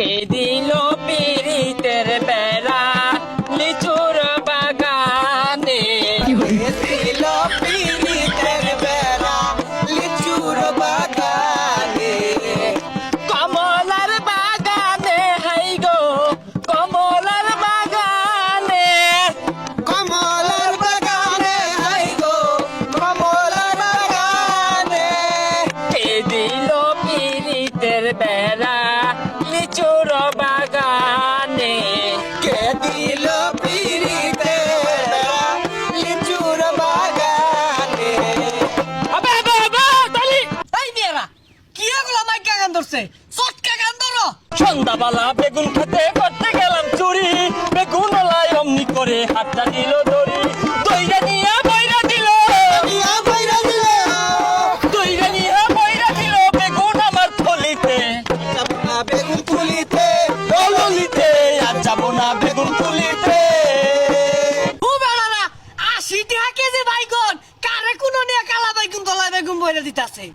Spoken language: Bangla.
এ দিল পিরিতের বেড়া লিচুর বাগানে দিল পিরিতের বেড়া লিচুর বাগানে কমলার বাগানে হাই গো কমলার বাগানে কমলার বাগানে হাই গো কমলার বাগানে এ দিল পিরিতের বেড়া লিচুর বাগানে কে দিল পিরিতের বেড়া লিচুর বাগানে আবে আবে আবে তালি এই মেয়েরা কি এগুলো মাইকা গান ধরছে চটকা গান ধরো সন্ধ্যাবেলা বেগুন খেতে করতে গেলাম চুরি বেগুন লাই অমনি করে হাতটা দিল দড়ি দইরা নিয়ে বইরা দিল ইয়া বাইরা দিল দইরা নিয়ে বইরা দিল বেগুন আমার থলিতে চাপনা বেগুন তুলিতে দললিতে আর যাবো না বেগুন তুলিতে ও বেড়ারা 80 টাকা কেজি বাইগুন কারে কোন নিয়ে কালা বাইগুন দলা বেগুন বইরা দিতাছে